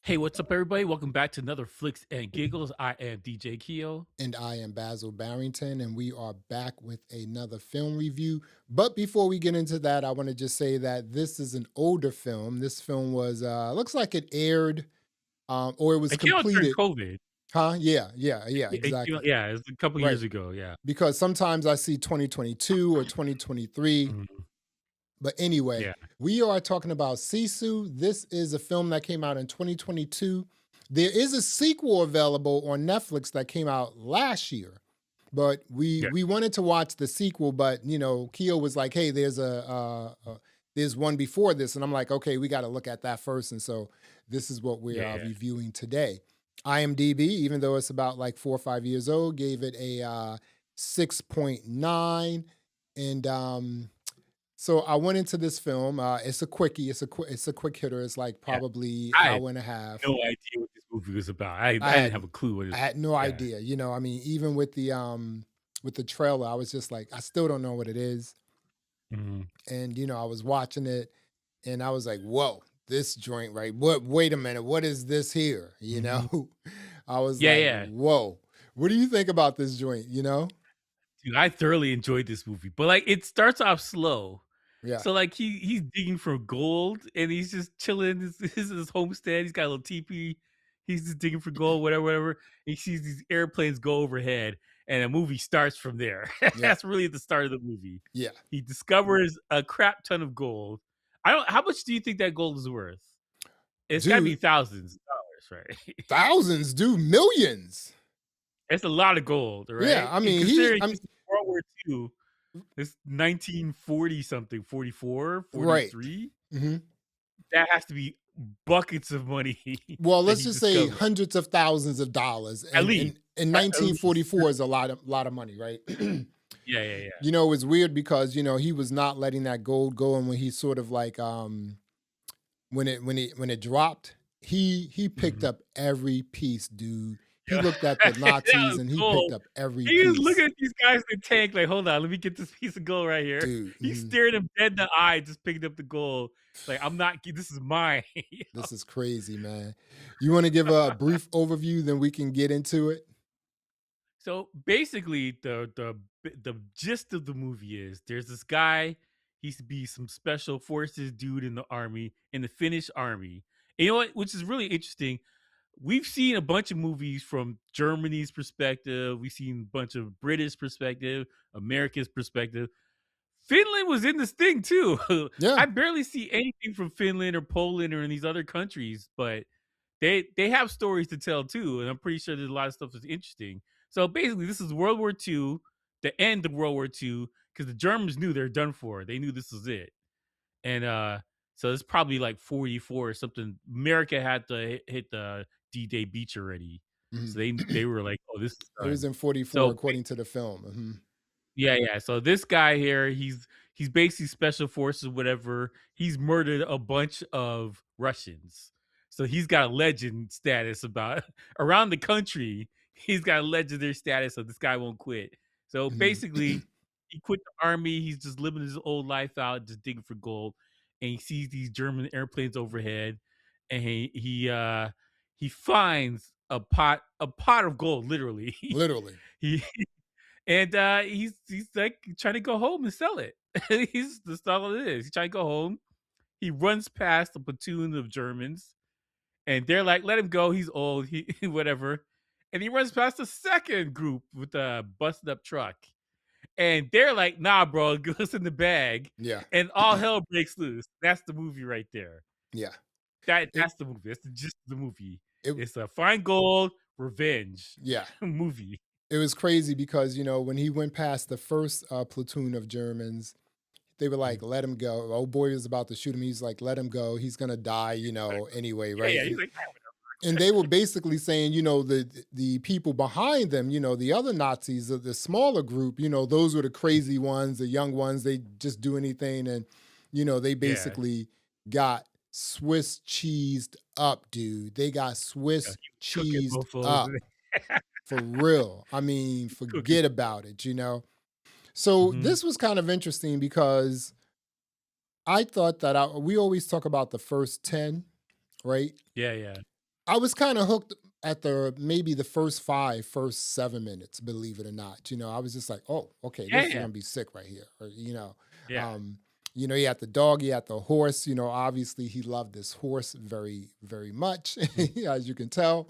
Hey, what's up, everybody? Welcome back to another Flix and Giggles. I am DJ Keo. And I am Basil Barrington, and we are back with another film review. But before we get into that, I want to just say that this is an older film. This film was looks like it aired or it was It came out during completed. COVID. Huh? Yeah, exactly. Yeah, it was a couple Right. years ago. Yeah. Because sometimes I see 2022 or 2023. Mhm. But anyway, Yeah. we are talking about Sisu. This is a film that came out in 2022. There is a sequel available on Netflix that came out last year, but we Yeah. we wanted to watch the sequel. But Keo was like, "Hey, there's one before this," and I'm like, "Okay, we got to look at that first." And so this is what we're Yeah. reviewing today. IMDb, even though it's about like 4 or 5 years old, gave it a 6.9, and so I went into this film. It's a quickie. It's a quick hitter. It's like Yeah. probably I had hour and a half. no idea what this movie was about. I I didn't had have a clue what it I was. had no Yeah. idea. I mean, even with the trailer, I was just like, I still don't know what it is. Mhm. And I was watching it, and I was like, whoa, this joint, right? What? Wait a minute, what is this here? Mhm. I was Yeah. like, Yeah. whoa. What do you think about this joint? Dude, I thoroughly enjoyed this movie, but like it starts off slow. Yeah, So like he's digging for gold and he's just chilling. His homestead. He's got a little teepee. He's just digging for gold, whatever. He sees these airplanes go overhead, and the movie starts from there. yeah, That's really the start of the movie. yeah. He discovers a crap ton of gold. I don't. How much do you think that gold is worth? It's got to be Dude, thousands of dollars, right? thousands, dude, millions. It's a lot of gold, Yeah, right? I And mean, considering I'm this is World War II, it's 1940 something, 44, right. 43. Mhm. That has to be buckets of money Well, that let's he just say discovered. hundreds of thousands of dollars, At and least, in at least. 1944 is a lot of money, right? Yeah, yeah, yeah. It's weird because he was not letting that gold go, and when he sort of like when it dropped, he picked Mhm. up every piece, dude. He Yeah, looked at the that Nazis was and he picked cool. up every He was piece, looking at these guys in the tank like, "Hold on, let me get this piece of gold right here." dude. He's staring them dead in the eye, just picking up the gold. Like, "I'm not this is mine." This is crazy, man. You want to give a brief overview, then we can get into it. So basically, the gist of the movie is there's this guy. He used to be some special forces dude in the army, in the Finnish army. And you know what? Which is really interesting. We've seen a bunch of movies from Germany's perspective. We've seen a bunch of British perspective, America's perspective. Finland was in this thing too. Yeah. I barely see anything from Finland or Poland or in these other countries, but they have stories to tell too, and I'm pretty sure there's a lot of stuff that's interesting. So basically, this is World War II, the end of World War II, because the Germans knew they're done for. They knew this was it, and so it's probably like 44 or something. America had to hit the D-Day beach already, so Mhm. they were like, "Oh, this is It was done." in 44 So according to the film. Mhm. yeah, yeah. So this guy here, he's basically special forces, whatever. He's murdered a bunch of Russians. So he's got a legend status about around the country. He's got a legendary status, so this guy won't quit. So Mhm. basically, he quit the army. He's just living his old life out, just digging for gold. And he sees these German airplanes overhead, and he finds a pot of gold, literally. Literally. he and he's like trying to go home and sell it. That's all it is. He's trying to go home. He runs past a platoon of Germans, and they're like, "Let him go. He's old. He whatever." And he runs past a second group with a busted up truck, and they're like, "Nah, bro, give us in the bag." Yeah. And all hell breaks loose. That's the movie right there. Yeah. It That's the movie. That's the gist of the movie. it It's a find gold revenge yeah. movie. It was crazy because, when he went past the first platoon of Germans, they were like, Mhm. "Let him go." Old boy was about to shoot him. He's like, "Let him go. He's gonna die, anyway, Yeah, right?" yeah. He's And like, and they were basically saying, the people behind them, the other Nazis, the smaller group, those were the crazy ones, the young ones. They just do anything, and they yeah. basically got Swiss cheesed up, dude. They got Yeah, Swiss he was cooking cheesed mofos. up for real. I mean, Cooking. forget about it. So Mhm. this was kind of interesting because I thought that we always talk about the first 10, right? Yeah, yeah. I was kinda hooked at the maybe the first 5, first 7 minutes, believe it or not, I was just like, "Oh, okay, this is Yeah, gonna be sick right here," or, yeah. um, he had the dog, he had the horse, obviously he loved this horse very, very much, Mhm. as you can tell,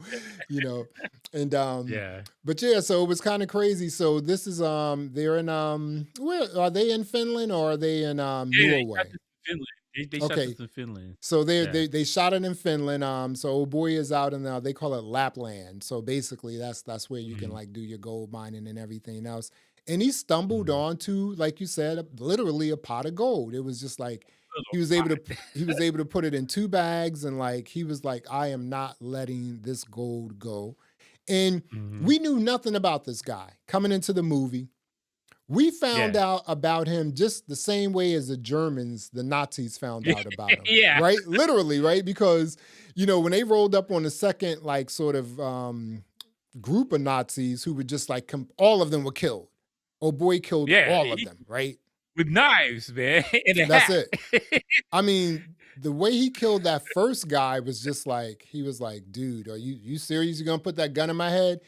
you know, and, Yeah. but yeah, so it was kinda crazy, so this is, they're in, where are they in Finland or are they in, Yeah, they shot Norway? this in Finland. They shot Okay, this in Finland. so they Yeah. they they shot it in Finland. So old boy is out in they call it Lapland. So basically, that's where you can Mhm, like do your gold mining and everything else. And he stumbled mhm. onto, like you said, literally a pot of gold. It was just like Little he was able to pot. he was able to put it in 2 bags, and like he was like, I am not letting this gold go. And Mhm. we knew nothing about this guy coming into the movie. We found Yeah. out about him just the same way as the Germans, the Nazis found out about him, Yeah. right? Literally, right? Because, when they rolled up on the second, like, sort of group of Nazis who were just like, all of them were killed. Oh boy killed Yeah, all of he them, right? with knives, man, and a That's hat. it. I mean, the way he killed that first guy was just like, he was like, dude, are you serious? You're gonna put that gun in my head?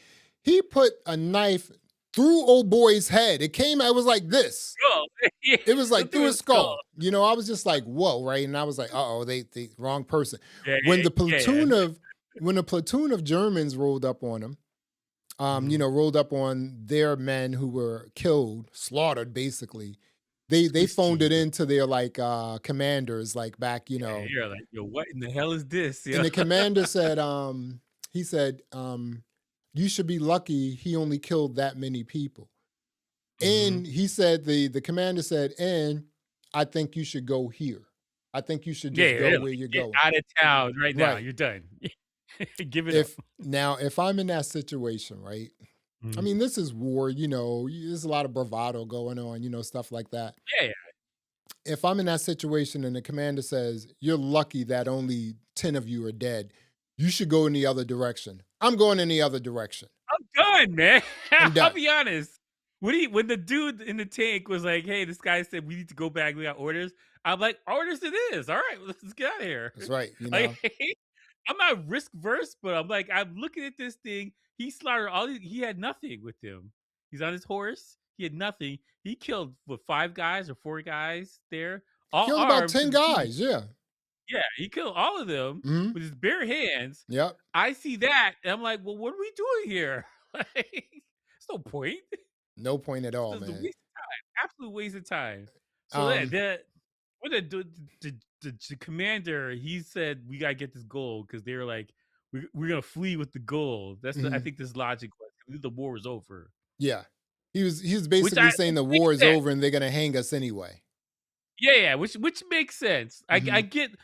He put a knife through old boy's head. It was like this. Skull. Yeah, It was go like through through his his skull. skull. I was just like, "Whoa!" Right? And I was like, "Uh oh, they wrong person." Yeah, When the yeah. platoon of when a platoon of Germans rolled up on him, Mhm. rolled up on their men who were killed, slaughtered, basically. They Swiss phoned it cheese. in to their like commanders, like back, Yeah, you're like, "Yo, what in the hell is this?" and Yo. the commander said, he said, "You should be lucky he only killed that many people." Mhm. And he said the commander said, "And I think you should go here. I think you should Yeah, just go yeah, where like, you're "Get going." out of town right now. Right. You're done. Give it up." If I'm in that situation, right? I Mhm. mean, this is war, there's a lot of bravado going on, stuff like that. Yeah, yeah. If I'm in that situation and the commander says, "You're lucky that only 10 of you are dead. You should go in the other direction." I'm going in the other direction. I'm done, man. I'm I'll done. be honest. When the dude in the tank was like, "Hey, this guy said we need to go back. We got orders." I'm like, "Orders it is. All right, let's get out of here." That's right, Like, I'm not risk verse, but I'm like, I'm looking at this thing. He slaughtered he had nothing with him. He's on his horse. He had nothing. He killed what 5 guys or 4 guys there, all Killed about armed 10 because he was guys, yeah. yeah, he killed all of them Mhm. with his bare hands. Yep. I see that, and I'm like, "Well, what are we doing here?" Like, there's no point. No point at all, This is a man. waste of time, absolute waste of time. So yeah, Um the what the commander, he said, "We gotta get this gold," because they were like, We're gonna flee with the gold." I mhm. think this logic was, the war was over, Yeah. He was basically saying which the makes war is sense. over and they're gonna hang us anyway. Yeah, yeah, which makes sense. I Mhm. get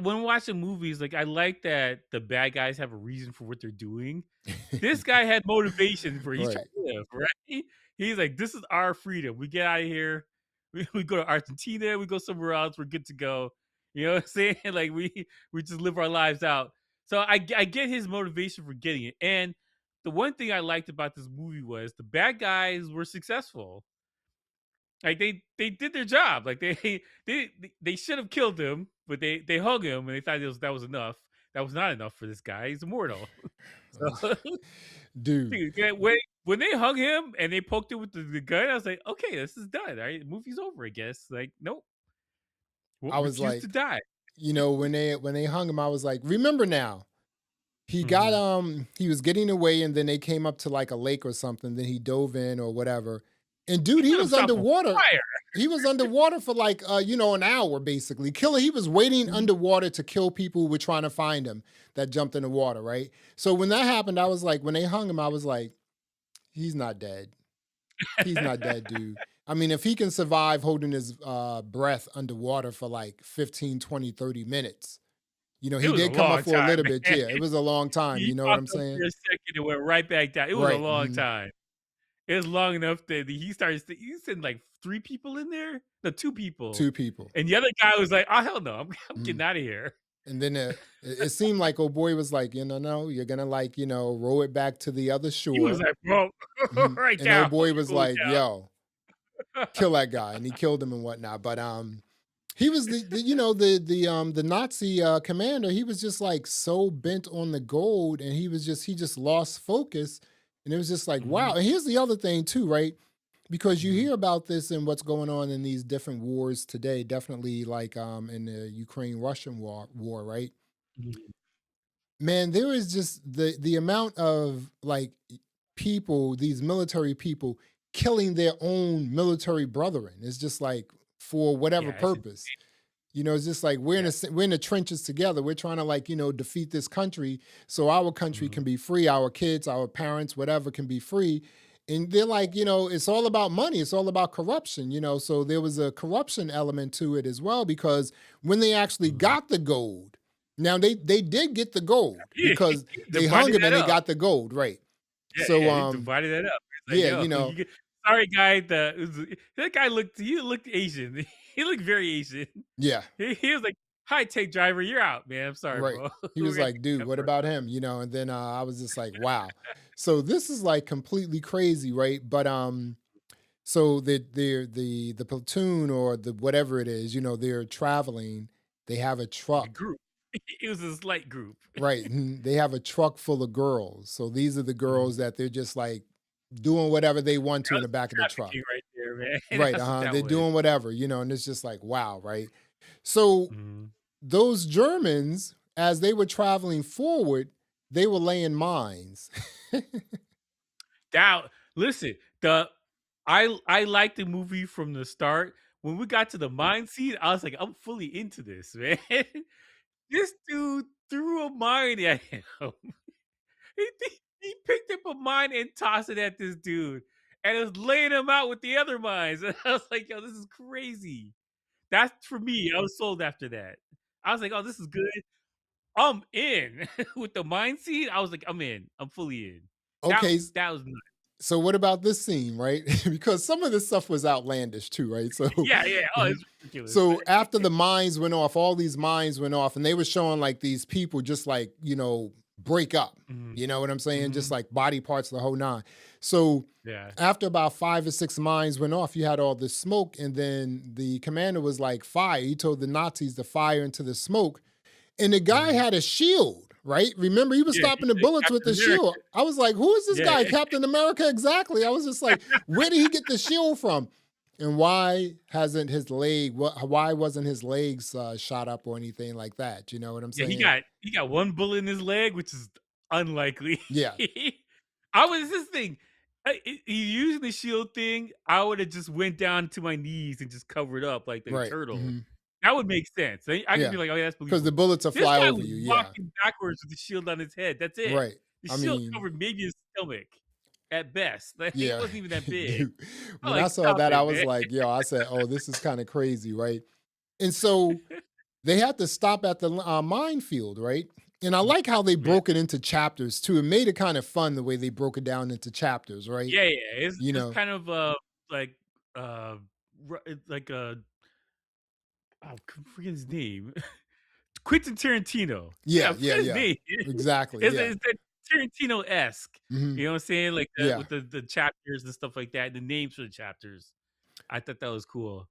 when watching movies, like, I like that the bad guys have a reason for what they're doing. This guy had motivation for he's trying Right. to live, right? He's like, "This is our freedom. We get out of here. We go to Argentina, we go somewhere else, we're good to go." You know what I'm saying? Like, we just live our lives out. So I get his motivation for getting it, and the one thing I liked about this movie was the bad guys were successful. Like, they did their job. Like, they should have killed him, but they hung him, and they thought that was enough. That was not enough for this guy. He's immortal. So Dude, dude, yeah, when they hung him and they poked him with the gun, I was like, "Okay, this is done, right? The movie's over, I guess." Like, nope, I was refuse to like, die. when they hung him, I was like, remember now. Mhm. He was getting away and then they came up to like a lake or something, then he dove in or whatever. And He dude, he lit was himself on underwater. fire. He was underwater for like an hour basically. He was waiting Mhm. underwater to kill people who were trying to find him that jumped in the water, right? So when that happened, I was like, when they hung him, I was like, he's not dead. He's not dead, dude. I mean, if he can survive holding his breath underwater for like 15, 20, 30 minutes, It he was a did come up long for a time, little bit. man. Yeah, it was a long time. He You know what I'm popped up saying? for a second and went right back down. It was a Right. long Mhm. time. It was long enough that he sent like 3 people in there? No, 2 people. Two people. And the other guy was like, "Oh, hell no. I'm getting Mhm. out of here." And then it seemed like old boy was like, no, you're gonna like, row it back to the other He was shore. like, "Bro, Mhm. right And old down. boy You're was going like, down." yo, kill that guy, and he killed him and whatnot. But He was the Nazi commander. He was just like so bent on the gold, and he just lost focus, and it was just like Mhm, wow. And here's the other thing too, right? Because you mhm, hear about this and what's going on in these different wars today, definitely like in the Ukraine Russian war, right? mhm. Man, there is just the amount of like people, these military people killing their own military brethren. It's just like for whatever Yeah, it's purpose. You know, it's just like yeah. we're in the trenches together. We're trying to like, defeat this country so our country Mhm, can be free, our kids, our parents, whatever can be free. And they're like, it's all about money. It's all about corruption. So there was a corruption element to it as well because when they actually mhm. got the gold, now they did get the gold Yeah, because he they hung divided him that and they up. got the gold, right? Yeah, So yeah, he divided that up. He's like, yeah, "Yo, you get sorry, guy, that guy looked Asian. He looked very Asian." yeah. He was like, "Hi, take driver, you're out, man. I'm sorry, Right. bro. He We're was gonna like, take dude, that what for." about him? And then I was just like, wow. So this is like completely crazy, right? But so the platoon or the whatever it is, they're traveling. They have a The truck, group. It was a slight group. right? And they have a truck full of girls. So these are the girls Mhm. that they're just like doing whatever they want to That in was the some back of the truck. trafficking right there, man. Right. That's what that They're was. doing whatever, and it's just like, wow, right? So Mhm. those Germans, as they were traveling forward, they were laying mines. Now, listen, I liked the movie from the start. When we got to the mine scene, I was like, "I'm fully into this, man." This dude threw a mine at him. He picked up a mine and tossed it at this dude, and was laying him out with the other mines. And I was like, "Yo, this is crazy." That's for me. I was sold after that. I was like, "Oh, this is good. I'm in." With the mine scene, I was like, "I'm in. I'm fully in." That Okay, that was nuts. so what about this scene, right? Because some of this stuff was outlandish too, right? So, Yeah, yeah. Oh, mhm. it's ridiculous. So after the mines went off, all these mines went off, and they were showing like these people just like break up. Mhm, You know what I'm saying? Just mhm. like body parts, the whole nine. So Yeah. after about 5 or 6 mines went off, you had all this smoke, and then the commander was like, "Fire!" He told the Nazis to fire into the smoke, and the guy Mhm. had a shield, right? Remember, he was Yeah, stopping he's the like bullets with Captain the America. shield. I was like, who is this Yeah, guy? yeah. Captain America? Exactly. I was just like, where did he get the shield from? And why hasn't his leg, why wasn't his legs shot up or anything like that? You know what I'm Yeah, he saying? got he got one bullet in his leg, which is unlikely. Yeah, I was this thing. He using the shield thing. I would have just went down to my knees and just covered up like the right. turtle. Hmm. That would make sense. I could Yeah. be like, "Oh, yeah, that's Because the believable." bullets will This fly guy over was you. Yeah, walking backwards with the shield on his head. That's it. right. The I shield mean, covered maybe his stomach at best. Like, it yeah. wasn't even that big. Dude, I'm when I like, saw "Stop that, I it, was man." like, yo, I said, oh, this is kind of crazy, right? And so they had to stop at the minefield, right? And I like how they Yeah. broke it into chapters too. It made it kind of fun the way they broke it down into chapters, right? Yeah, yeah. You It's know, kind of, like, uh, it's like a I forget his name. Quentin Tarantino. Yeah, yeah, I yeah, forget his yeah, name. exactly, yeah, It's that Tarantino-esque. hmm, You know what I'm saying? Like, yeah. with the chapters and stuff like that, the names for the chapters. I thought that was cool.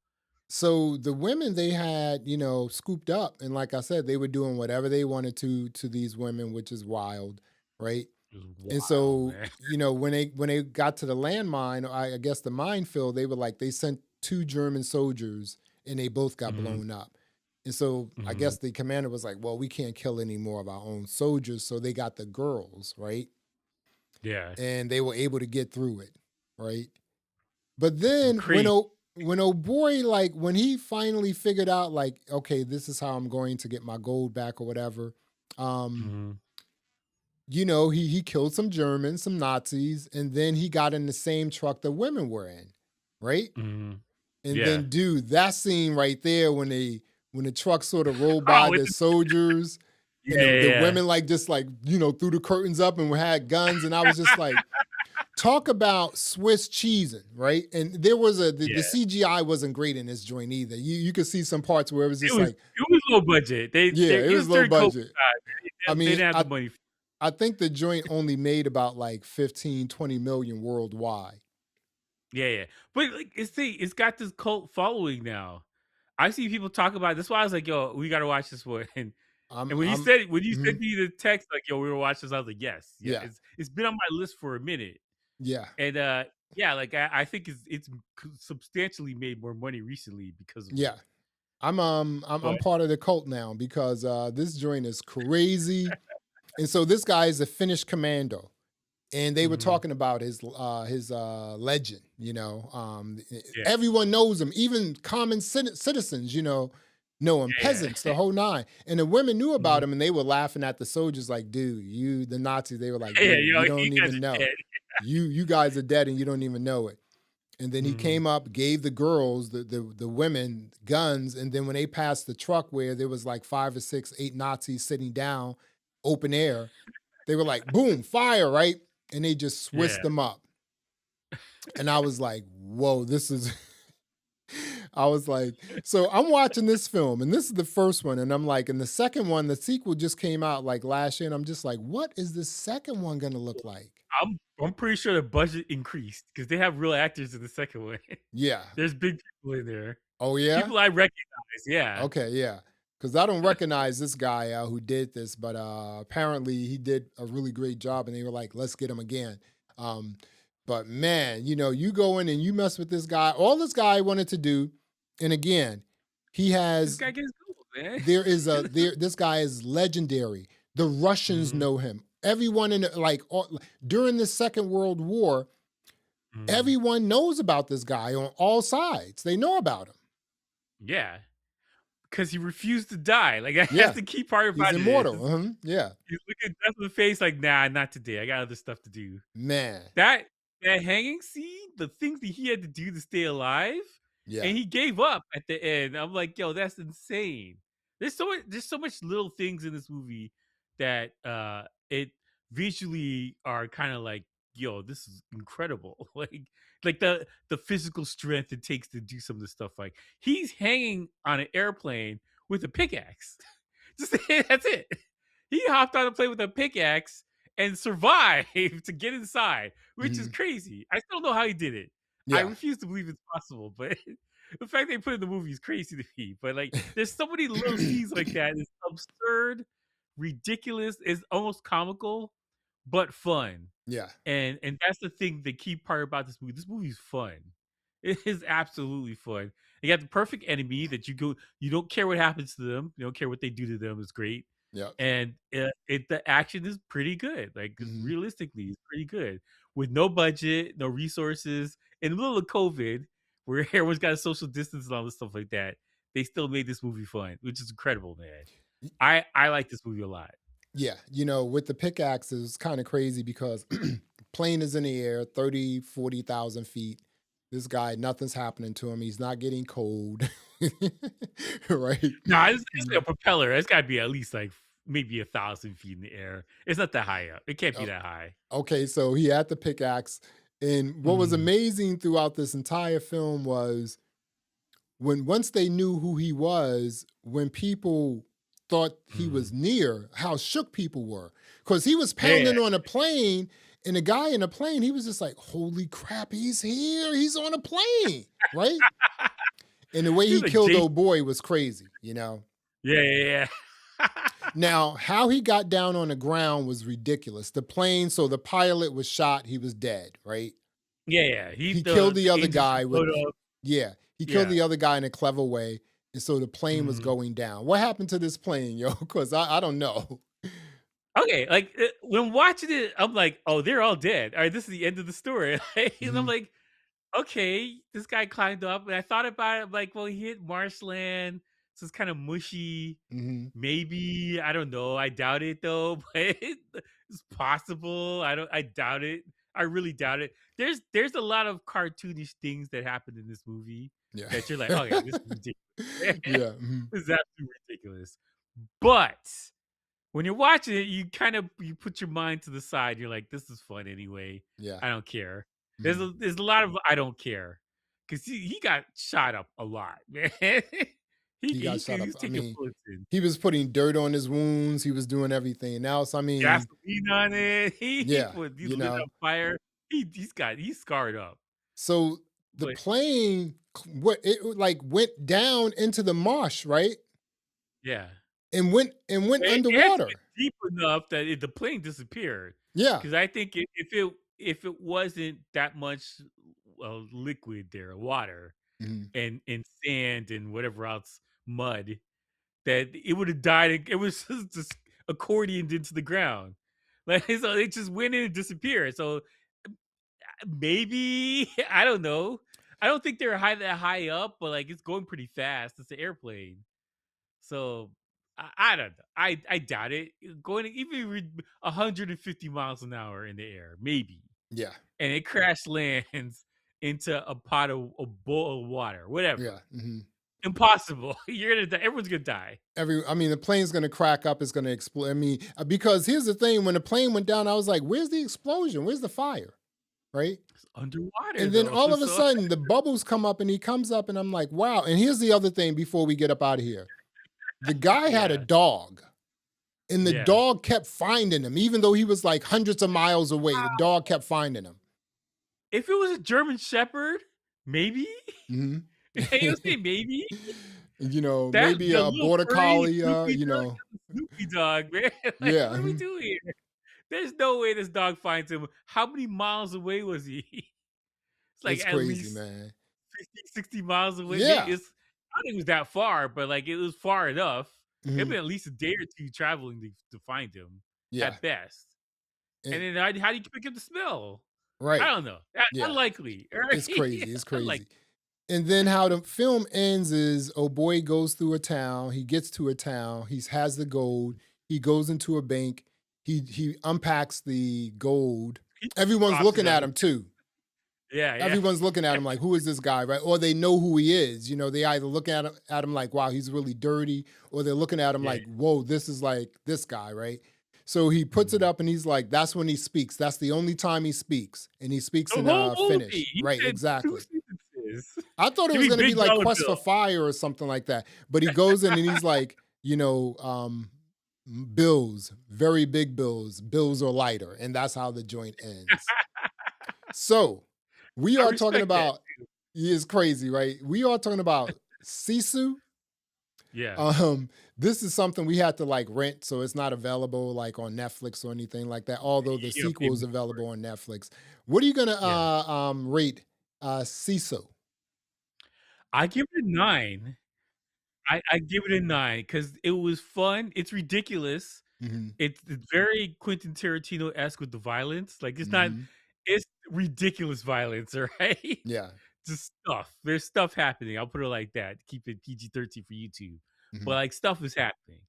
So the women they had, scooped up, and like I said, they were doing whatever they wanted to these women, which is wild, right? It was And wild, so, man. when they got to the landmine, I guess the minefield, they were like they sent 2 German soldiers and they both got Mhm, blown up. And so I mhm. guess the commander was like, well, we can't kill any more of our own soldiers. So they got the girls, right? Yeah. And they were able to get through it, right? But Some then crazy when old boy, like when he finally figured out, like, okay, this is how I'm going to get my gold back or whatever, um, Mhm, he killed some Germans, some Nazis, and then he got in the same truck the women were in, right? mhm. And Yeah. then, dude, that scene right there when the truck sort of rolled Oh, by with the the soldiers and yeah, the yeah, women like just like threw the curtains up and had guns, and I was just like, talk about Swiss cheesing, right? And there was yeah. the CGI wasn't great in this joint either. You could see some parts where it was It just was like, it was low budget. yeah, it It was was low during COVID budget. time. I They mean, didn't have the I money. I think the joint only made about like 15-20 million worldwide. Yeah, yeah. But like it's got this cult following now. I see people talk about it. That's why I was like, "Yo, we gotta watch this one." And I'm when you sent mhm, me the text like, "Yo, we were watching this," I was like, "Yes, yeah." yeah, It's been on my list for a minute, yeah, and yeah, like I think substantially made more money recently because of yeah. it. I'm But part of the cult now because this joint is crazy. And so this guy is a Finnish commando. And they were mhm, talking about his legend, yeah, everyone knows him, even common citizens, know him, yeah, peasants, yeah, the whole nine. And the women knew mhm. about him and they were laughing at the soldiers like, dude, the Nazis, they were like, Yeah, dude, yo, you you don't guys even are know. dead. You guys are dead and you don't even know it. And then he Mhm. came up, gave the girls, the women, guns. And then when they passed the truck where there was like 5 or 6, 8 Nazis sitting down, open air, they were like, boom, fire, right? And they just Yeah, switched them up. And I was like, whoa, this is I was like, so I'm watching this film, and this is the first one, and I'm like, and the second one, the sequel just came out like last year, and I'm just like, what is the second one gonna look like? I'm pretty sure the budget increased because they have real actors in the second one. Yeah. There's big people in there. Oh yeah? People I recognize, yeah. Okay, yeah. Because I don't recognize this guy who did this, but apparently he did a really great job, and they were like, "Let's get him again." Um, but man, you go in and you mess with this guy. All this guy wanted to do, and again, he This has guy gets gold, man. there is a there. This guy is legendary. The Russians Mhm, know him. Everyone during the Second World War, mhm. everyone knows about this guy on all sides. They know about him. Yeah, because he refused to die, like, that's Yeah, the key part he's about it immortal. is Yeah. he's looking death in the face like, "Nah, not today, I got other stuff to do." Man, That that hanging scene, the things that he had to do to stay alive, yeah, and he gave up at the end. I'm like, "Yo, that's insane." There's so much little things in this movie that, it visually are kinda like, "Yo, this is incredible." Like the physical strength it takes to do some of this stuff, like, he's hanging on an airplane with a pickaxe. Just that's it. He hopped on a plane with a pickaxe and survived to get inside, which is mhm, crazy. I still don't know how he did it. I yeah, refuse to believe it's possible, but the fact they put it in the movie is crazy to me. But like, there's so many little scenes like that. It's absurd, ridiculous. It's almost comical, but fun. yeah, And that's the thing, the key part about this movie. This movie's fun. It is absolutely fun. You got the perfect enemy that you don't care what happens to them. You don't care what they do to them. It's great. yep, And the action is pretty good. Like mhm, realistically, it's pretty good. With no budget, no resources, in the middle of COVID, where everyone's got a social distance and all this stuff like that, they still made this movie fun, which is incredible, man. y I like this movie a lot. yeah, with the pickaxe, it's kinda crazy because plane is in the air, 30, 40,000 feet. This guy, nothing's happening to him, he's not getting cold, right? No, it's Mm, a propeller. It's gotta be at least, like, maybe 1,000 feet in the air. It's not that high up. It can't be oh, that high. okay, so he had the pickaxe, and what was Mhm, amazing throughout this entire film was when once they knew who he was, when people thought he was mhm. near, how shook people were. Because he was Yeah. pounding on a plane, and the guy in the plane, he was just like, holy crap, he's here. He's on a plane, right? And the way He's he like killed Jason. old boy was crazy. Yeah, yeah, yeah. Now, how he got down on the ground was ridiculous. The plane, so the pilot was shot, he was dead, right? Yeah, yeah. He killed the The other engines guy with explode up. yeah, he killed Yeah. the other guy in a clever way, and so the plane was Mhm. going down. What happened to this plane, yo? Because I don't know. Okay, like, when watching it, I'm like, "Oh, they're all dead. Alright, this is the end of the story." And I'm Mhm, like, okay, this guy climbed up, and I thought about it. I'm like, well, he hit marshland, so it's kind of mushy. mhm, Maybe I don't know. I doubt it though, but it's possible. I doubt it. I really doubt it. There's a lot of cartoonish things that happen in this movie yeah. that you're like, okay, this is ridiculous. Yeah, mhm, This is absolutely ridiculous. But when you're watching it, you put your mind to the side. You're like, this is fun anyway. yeah, I don't care. mhm. There's a lot of I don't care because he got shot up a lot, man. He got shot He up. was I taking mean, bullets in he was putting dirt on his wounds, he was doing everything else. I mean, gasoline on it. yeah, He lit up fire. He's scarred up. So The But plane, what it like went down into the marsh, right? yeah. And went It had to get underwater. deep enough that the plane disappeared. Yeah. Because I think if it wasn't that much, liquid there, water Mhm. and sand and whatever else, mud, that it would have died. It was just accordioned into the ground. Like, so it just went in and disappeared. So maybe I don't know. I don't think they're that high up, but like it's going pretty fast. It's an airplane. So I don't know. I doubt it. Going even 150 miles an hour in the air, maybe, Yeah. and it crash lands into a pot of a bowl of water, Yeah. whatever. Mhm. Impossible. You're gonna die. Everyone's gonna die. I mean, the plane's gonna crack up, it's gonna explode. I mean, because here's the thing, when the plane went down, I was like, where's the explosion? Where's the fire? Right? It's underwater And then though, all of a so sudden the bubbles come up and he comes up and I'm like, wow. And here's the other thing before we get up out of here. The guy had a yeah, dog and the yeah. dog kept finding him, even though he was like hundreds of miles away. The dog kept finding him. If it was a German Shepherd, maybe. Mhm. You say maybe. You know, That maybe the a little border furry collie, Snoopy you dog, know, that's a Snoopy dog, man. Like, yeah, what are we doing here? There's no way this dog finds him. How many miles away was he? It's like it's at crazy, least man. 50, 60 miles away. Maybe Yeah, it's I don't think it was that far, but like it was far enough. It'd mhm, been at least a day or two traveling to find him yeah, at best. And and then how do you pick up the smell? I right, don't know. yeah, Unlikely. it's Right? crazy, it's Unlikely. crazy. And then how the film ends is, oh boy goes through a town. He gets to a town. He has the gold. He goes into a bank. He unpacks the gold. He Everyone's drops it looking on at the him too. yeah, yeah. Everyone's looking at him like, who is this guy, right? Or they know who he is. You know, they either look at him like, wow, he's really dirty, or they're looking at him Yeah. like, whoa, this is like this guy, right? So he puts it Mhm. up and he's like, that's when he speaks. That's the only time he speaks. And he speaks The in whole movie, Finnish. he Right, said 2 exactly. sentences. I thought it Give was me gonna be big like dollar Quest bill. for Fire or something like that. But he goes in and he's like, bills, very big bills. Bills are lighter. And that's how the joint ends. So we I are talking respect that. about, it's crazy, right? We are talking about Sisu. Yeah. Um, this is something we had to like rent, so it's not available like on Netflix or anything like that. Although the You don't pay sequel is much for available it. on Netflix. What are you gonna Yeah. rate Sisu? I give it a 9. I give it a 9 because it was fun. It's ridiculous. Hmm. It's very Quentin Tarantino-esque with the violence. Like, Hmm. it's ridiculous violence, alright? Yeah. Just stuff. There's stuff happening. I'll put it like that. Keep it PG-13 for YouTube. But, Hmm. like, stuff is happening.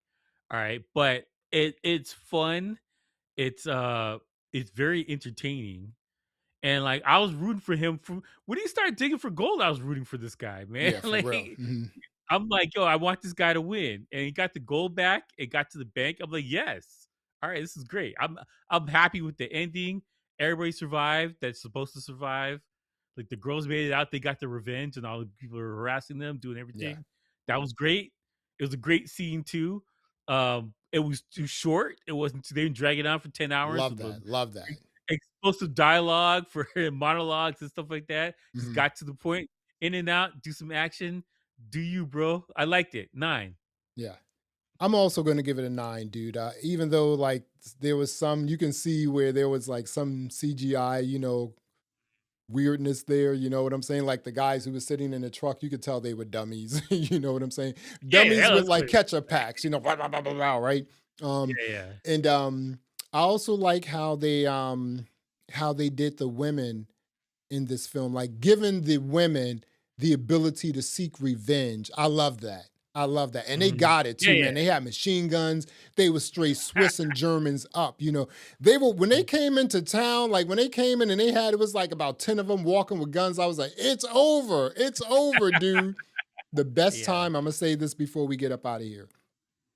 Alright? But it's fun. It's, uh it's very entertaining. And, like, I was rooting for him when he started digging for gold, I was rooting for this guy, man. Yeah, for real. Like, Hmm. I'm like, "Yo, I want this guy to win," and he got the gold back, it got to the bank, I'm like, "Yes. Alright, this is great." I'm happy with the ending. Everybody survived that's supposed to survive. Like, the girls made it out, they got their revenge, and all the people were harassing them, doing Yeah. everything. That was great. It was a great scene too. It was too short. It wasn't they didn't drag it on for 10 hours Love with the that. Love that. explosive dialogue for monologues and stuff like that. Just Hmm. got to the point, in and out, do some action. Do you, bro? I liked it. 9. Yeah. I'm also going to give it a 9, dude. Even though like there was some, you can see where there was like some CGI, weirdness there. You know what I'm saying? Like the guys who were sitting in the truck, you could tell they were dummies. You know what I'm saying? Yeah, Dummies that with was like clear. ketchup packs. Blah, blah, blah, blah, blah, right? Um, Yeah, yeah. and I also like how they did the women in this film, like giving the women the ability to seek revenge. I love that. I love that. And they Mhm. got it Yeah, too, yeah. man. They had machine guns. They were straight Swiss and Germans up. They were, when they came into town, like when they came in and it was like about 10 of them walking with guns. I was like, it's over. It's over, dude. The best Yeah. time, I'm going to say this before we get up out of here.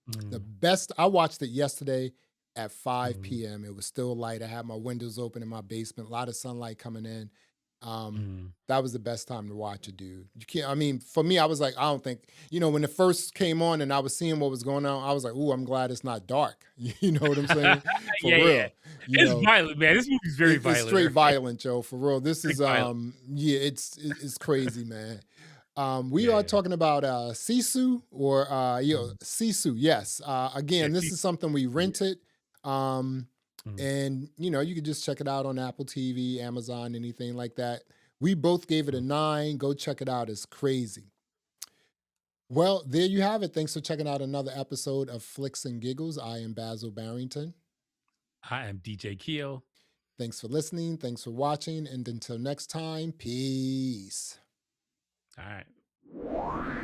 The Mhm, best, I watched it yesterday at mhm. 5 p.m. It was still light. I had my windows open in my basement, a lot of sunlight coming in. Mm. That was the best time to watch it, dude. You can't. I mean, for me, I was like, I don't think, when it first came on and I was seeing what was going on, I was like, "Ooh, I'm glad it's not dark." You know what I'm saying? For Yeah, yeah. real. You It's know, violent, man. This movie's very it's violent, straight right? violent, Joe. For real. This Big is violent. yeah, it's crazy, man. We are Yeah. talking about Sisu or Mm, Sisu. Yes. yeah, Again, this see is something we yeah. rented. Um, Mm, and you can just check it out on Apple TV, Amazon, anything like that. We both gave it a mm. 9. Go check it out. It's crazy. Well, there you have it. Thanks for checking out another episode of Flix and Giggles. I am Basil Barrington. I am DJ Keo. Thanks for listening. Thanks for watching. And until next time, peace. All right.